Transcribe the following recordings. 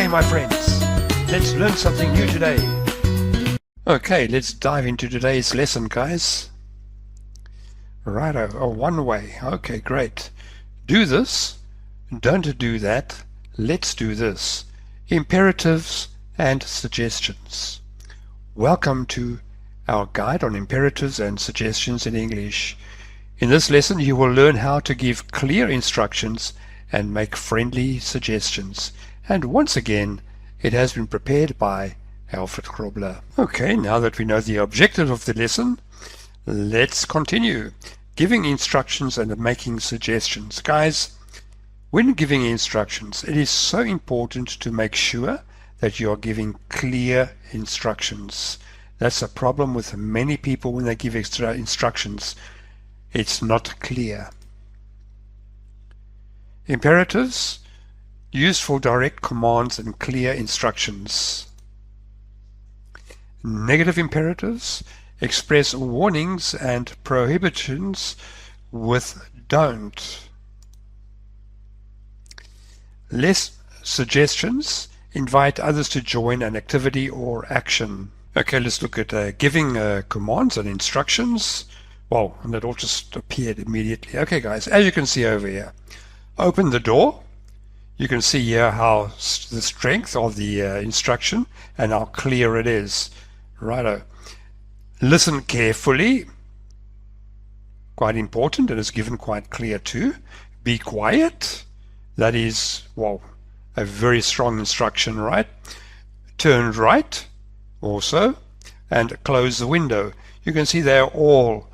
Okay, my friends, let's learn something new today. Okay, let's dive into today's lesson, guys. Righto, one way. Okay, great. Do this, don't do that, let's do this. Imperatives and suggestions. Welcome to our guide on imperatives and suggestions in English. In this lesson, you will learn how to give clear instructions and make friendly suggestions. And once again, it has been prepared by Alfred Grobler. Okay, now that we know the objective of the lesson, let's continue. Giving instructions and making suggestions. Guys, when giving instructions, it is so important to make sure that you are giving clear instructions. That's a problem with many people when they give extra instructions. It's not clear. Imperatives, used for direct commands and clear instructions. Negative imperatives express warnings and prohibitions with don't. Less suggestions invite others to join an activity or action. Okay, let's look at giving commands and instructions. Wow, and that all just appeared immediately. Okay, guys, as you can see over here, open the door. You can see here how the strength of the instruction and how clear it is. Righto. Listen carefully. Quite important, and it's given quite clear too. Be quiet. That is, well, a very strong instruction, right? Turn right, also, and close the window. You can see they are all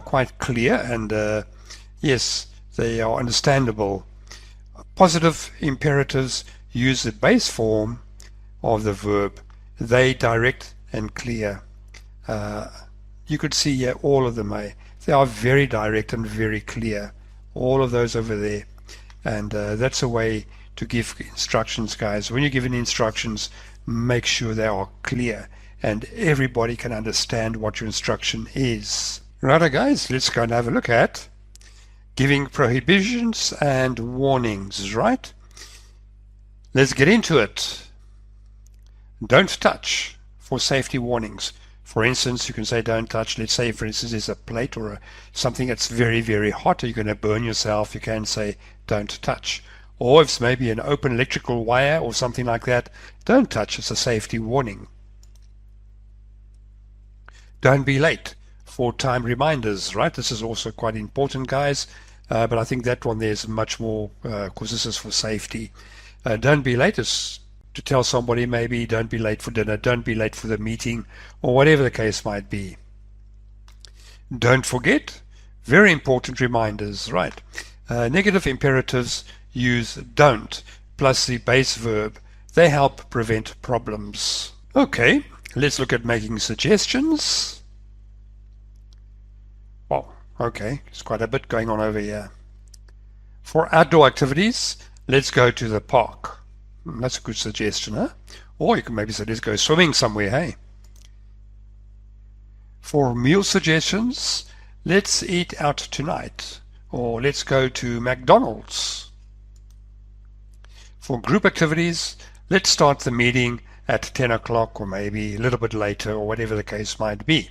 quite clear, and yes, they are understandable. Positive imperatives use the base form of the verb. They, direct and clear. You could see here all of them. They are very direct and very clear. All of those over there. And that's a way to give instructions, guys. When you're giving instructions, make sure they are clear and everybody can understand what your instruction is. Righto, guys, let's go and have a look at giving prohibitions and warnings, right? Let's get into it. Don't touch for safety warnings. For instance, you can say don't touch. Let's say, for instance, there's a plate or something that's very, very hot, or you're going to burn yourself. You can say don't touch. Or if it's maybe an open electrical wire or something like that, don't touch. It's a safety warning. Don't be late for time reminders, right? This is also quite important, guys. But I think that one there is much more, because this is for safety. Don't be late is to tell somebody maybe don't be late for dinner, don't be late for the meeting, or whatever the case might be. Don't forget, very important reminders, right? Negative imperatives use don't plus the base verb. They help prevent problems. Okay, let's look at making suggestions. Well, okay, there's quite a bit going on over here. For outdoor activities, let's go to the park. That's a good suggestion, huh? Or you can maybe say, let's go swimming somewhere, hey? For meal suggestions, let's eat out tonight. Or let's go to McDonald's. For group activities, let's start the meeting at 10 o'clock or maybe a little bit later or whatever the case might be.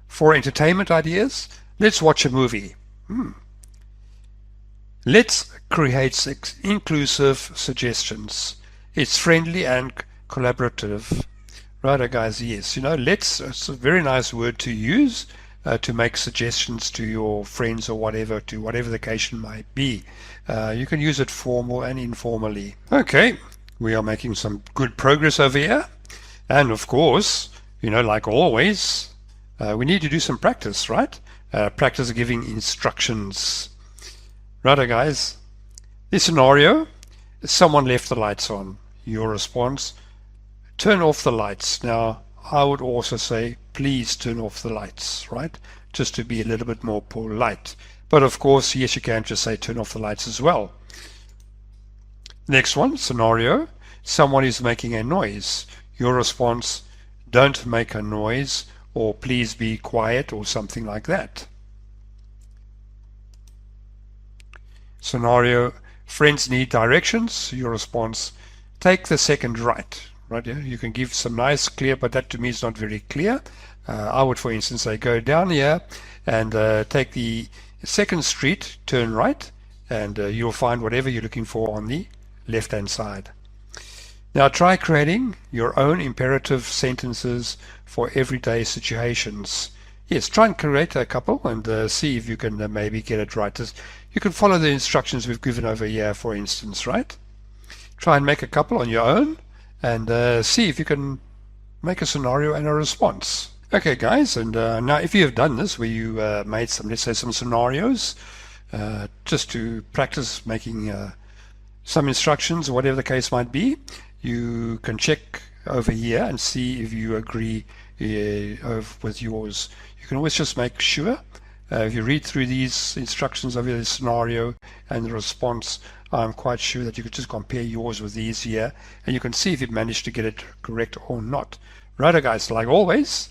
For entertainment ideas, let's watch a movie. Let's create inclusive suggestions. It's friendly and collaborative. Right, guys, yes. You know, let's, it's a very nice word to use to make suggestions to your friends or whatever, to whatever the occasion might be. You can use it formal and informally. Okay, we are making some good progress over here. And of course, you know, like always, we need to do some practice, right? Practice giving instructions. Righto, guys. This scenario, someone left the lights on. Your response, turn off the lights. Now, I would also say, please turn off the lights, right? Just to be a little bit more polite. But of course, yes, you can just say turn off the lights as well. Next one, scenario, someone is making a noise. Your response, don't make a noise, or please be quiet, or something like that. Scenario, Friends need directions. Your response, take the second right. Right here, you can give some nice clear, but that to me is not very clear. I would, for instance, say go down here and take the second street, turn right, and you'll find whatever you're looking for on the left-hand side. Now try creating your own imperative sentences for everyday situations. Yes, try and create a couple and see if you can maybe get it right. You can follow the instructions we've given over here, for instance, right? Try and make a couple on your own and see if you can make a scenario and a response. Okay, guys, and now if you have done this, where you made some, let's say, some scenarios, just to practice making some instructions, or whatever the case might be, you can check over here and see if you agree with yours. You can always just make sure, if you read through these instructions of the scenario and the response, I'm quite sure that you could just compare yours with these here, and you can see if you've managed to get it correct or not. Righto, guys, like always,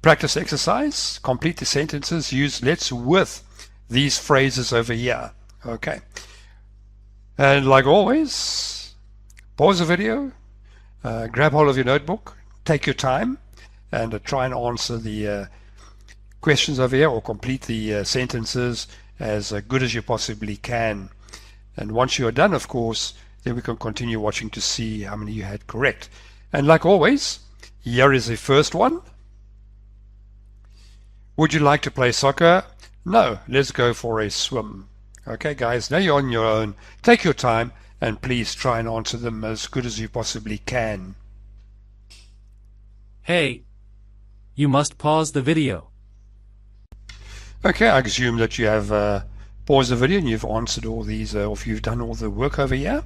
practice exercise, complete the sentences, use let's with these phrases over here. Okay. And like always, pause the video, grab hold of your notebook, take your time, and try and answer the questions over here, or complete the sentences as good as you possibly can. And once you are done, of course, then we can continue watching to see how many you had correct. And like always, here is the first one. Would you like to play soccer? No, let's go for a swim. Okay, guys, now you're on your own. Take your time and please try and answer them as good as you possibly can. Hey, you must pause the video. Okay, I assume that you have paused the video and you've answered all these, or if you've done all the work over here,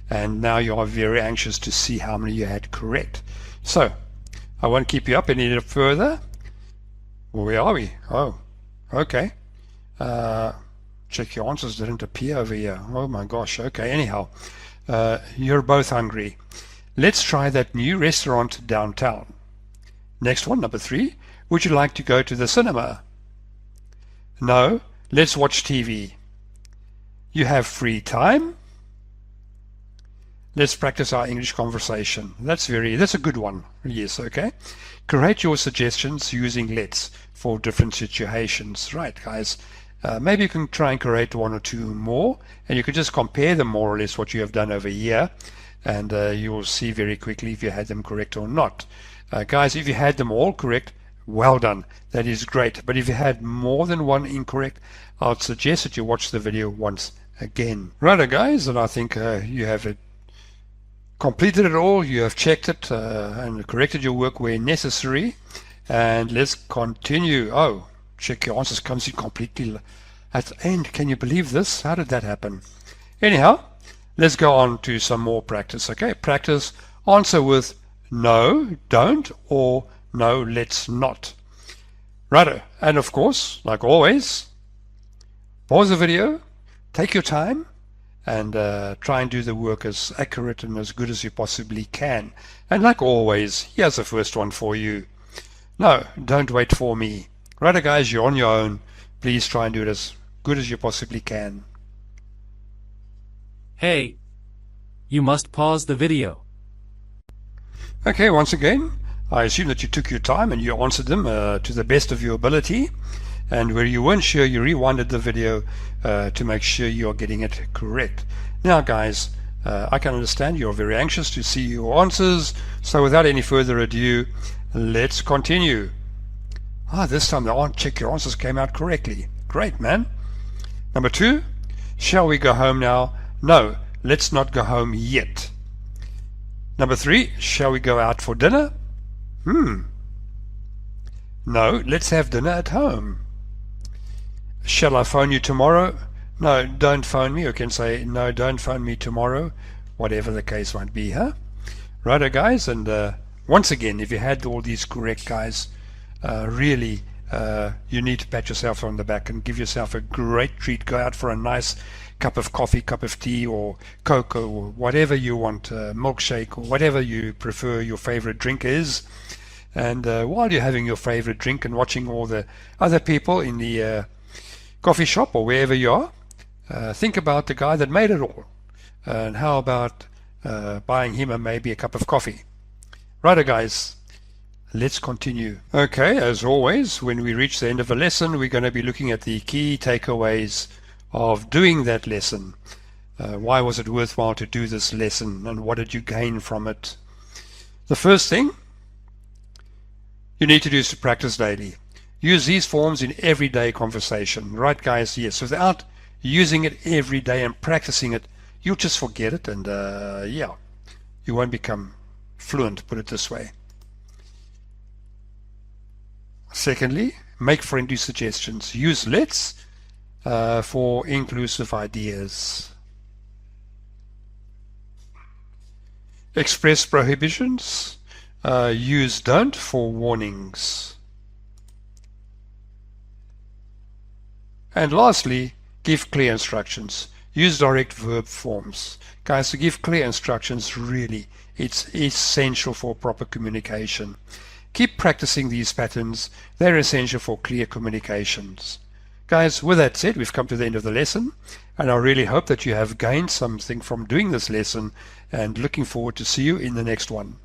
and now you are very anxious to see how many you had correct. So, I won't keep you up any further. Well, where are we? Oh, okay. Check your answers didn't appear over here. Oh my gosh. Okay, anyhow, you're both hungry. Let's try that new restaurant downtown. Next one, number 3. Would you like to go to the cinema? No, let's watch TV. You have free time? Let's practice our English conversation. That's a good one. Yes, okay. Create your suggestions using let's for different situations. Right, guys. Maybe you can try and create 1 or 2 more, and you can just compare them more or less what you have done over here, and you will see very quickly if you had them correct or not. Guys, if you had them all correct, well done. That is great. But if you had more than one incorrect, I would suggest that you watch the video once again. Righto, guys, and I think you have completed it all. You have checked it and corrected your work where necessary. And let's continue. Oh, check your answers comes in completely at the end. Can you believe this? How did that happen? Anyhow, let's go on to some more practice. Okay, practice answer with no, don't, or no, let's not. Righto, and of course, like always, pause the video, take your time, and try and do the work as accurate and as good as you possibly can. And like always, here's the first one for you. No, don't wait for me. Righto, guys, you're on your own. Please try and do it as good as you possibly can. Hey, you must pause the video. Okay, once again, I assume that you took your time and you answered them to the best of your ability. And where you weren't sure, you rewinded the video to make sure you're getting it correct. Now, guys, I can understand you're very anxious to see your answers. So without any further ado, let's continue. This time the check your answers came out correctly. Great, man. Number 2, shall we go home now? No, let's not go home yet. Number 3, shall we go out for dinner? No, let's have dinner at home. Shall I phone you tomorrow? No, don't phone me. You can say, no, don't phone me tomorrow. Whatever the case might be, huh? Righto, guys, and once again, if you had all these correct, guys, really, you need to pat yourself on the back and give yourself a great treat. Go out for a nice cup of coffee, cup of tea, or cocoa, or whatever you want, milkshake, or whatever you prefer your favorite drink is. And while you're having your favorite drink and watching all the other people in the coffee shop or wherever you are, Think about the guy that made it all. And how about buying him maybe a cup of coffee? Righto, guys. Let's continue. Okay, as always, when we reach the end of a lesson, we're going to be looking at the key takeaways of doing that lesson. Why was it worthwhile to do this lesson, and what did you gain from it? The first thing you need to do is to practice daily. Use these forms in everyday conversation. Right, guys? Yes. Without using it every day and practicing it, you'll just forget it, and yeah, you won't become fluent, put it this way. Secondly, make friendly suggestions. Use let's for inclusive ideas. Express prohibitions. Use don't for warnings. And lastly, give clear instructions. Use direct verb forms. Guys, to give clear instructions, really, it's essential for proper communication. Keep practicing these patterns. They're essential for clear communications. Guys, with that said, we've come to the end of the lesson, and I really hope that you have gained something from doing this lesson, and looking forward to see you in the next one.